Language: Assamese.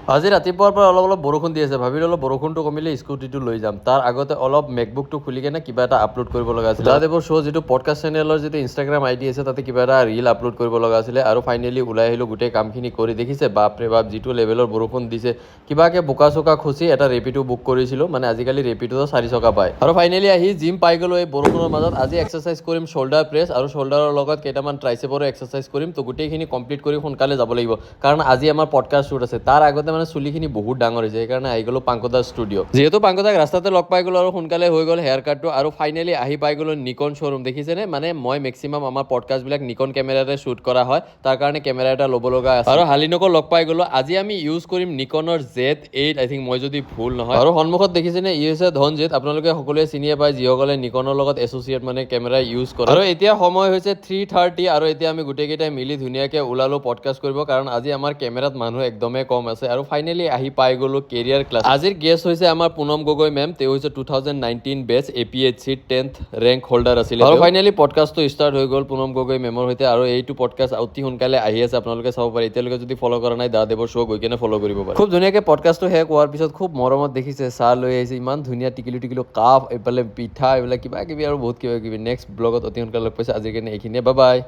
আজি ৰাতিপুৱাৰ পৰা অলপ বৰষুণ দি আছে, ভাবিলোঁ অলপ বৰষুণটো কমিলে স্কুটিটো লৈ যাম। তাৰ আগতে অলপ মেকবুকটো খুলি কেনে কিবা এটা আপলোড কৰিব লগা আছিল। দাদেৱৰ শ্ব' যিটো পডকাষ্ট চেনেলৰ যিটো ইনষ্টাগ্ৰাম আইডি আছে, তাতে কিবা এটা ৰিল আপলোড কৰিব লগা আছিলে আৰু ফাইনেলি ওলাই আহিলোঁ গোটেই কামখিনি কৰি। দেখিছে বাপৰে বাপ যিটো লেভেলৰ বৰষুণ দিছে, কিবাকে বোকা চোকা খচি এটা ৰেপিডো বুক কৰিছিলোঁ, মানে আজিকালি ৰেপিডো 4 চকা পায়। আৰু ফাইনেলি আহি জিম পাই গ'লোঁ এই বৰষুণৰ মাজত। আজি এক্সাৰচাইজ কৰিম শোল্ডাৰ প্ৰেছ আৰু শোল্ডাৰৰ লগত কেইটামান ট্ৰাইচেপৰো এক্সাৰচাইজ কৰিম। তো গোটেইখিনি কমপ্লিট কৰি সোনকালে যাব লাগিব, কাৰণ আজি আমাৰ পডকাষ্ট শ্বুট আছে। তাৰ আগতে মানে চুলিখিনি বহুত ডাঙৰ হৈছে, সেইকাৰণে আহি গ'লোঁ পাংকদাৰ ষ্টুডিঅ'। যিহেতু পাংকদাক ৰাস্তাতে লগ পাই গ'লোঁ আৰু সোনকালে হৈ গ'ল হেয়াৰ কাটটো। আৰু ফাইনেলি আহি পাই গ'লোঁ নিকন শ্ব'ৰুম। দেখিছেনে, মানে মই মেক্সিমাম আমাৰ পডকাষ্টবিলাক নিকন কেমেৰাৰে শ্বুট কৰা হয়, তাৰ কাৰণে কেমেৰা এটা ল'ব লগা আছে। আৰু হালিনকো লগ পাই গ'লোঁ। আজি আমি ইউজ কৰিম নিকনৰ Z8, আই থিংক, মই যদি ভুল নহয়। আৰু সন্মুখত দেখিছেনে ই হৈছে ধনজিৎ, আপোনালোকে সকলোৱে চিনিয়ে পায় যিসকলে নিকনৰ লগত এছ'চিয়েট মানে কেমেৰা ইউজ কৰে। আৰু এতিয়া সময় হৈছে 3:30 আৰু এতিয়া আমি গোটেইকেইটাই মিলি ধুনীয়াকৈ ওলালোঁ পডকাষ্ট কৰিব, কাৰণ আজি আমাৰ কেমেৰাত মানুহ একদমেই কম আছে। আৰু ফাইনেলি আহি পাই গ'লোঁ কেৰিয়াৰ ক্লাছ। আজিৰ গেষ্ট হৈছে আমাৰ পুনম গগৈ মেম। তেওঁ হৈছে 2019 বেচ APHC 10th ৰেংক হোল্ডাৰ আছিলে। আৰু ফাইনেলি পডকাষ্টটো ষ্টাৰ্ট হৈ গ'ল পুনম গগৈ মেমৰ সৈতে। আৰু এইটো পডকাষ্ট অতি সোনকালে আহি আছে, আপোনালোকে চাব পাৰে। এতিয়ালৈকে যদি ফ'ল' কৰা নাই, দাদেৱৰ শ্ব' গৈ কেনে ফ'ল' কৰিব পাৰে। খুব ধুনীয়াকৈ পডকাষ্টটো শেষ হোৱাৰ পিছত খুব মৰমত দেখিছে চাহ লৈ আহিছে, ইমান ধুনীয়া টিকিলো কাপ, এইফালে পিঠা, এইবিলাক কিবা কিবি আৰু বহুত কিবা কিবি। নেক্সট ব্লগত অতি সোনকালে লগ পাইছে। আজিৰ কাৰণে এইখিনিয়ে, বাই বাই।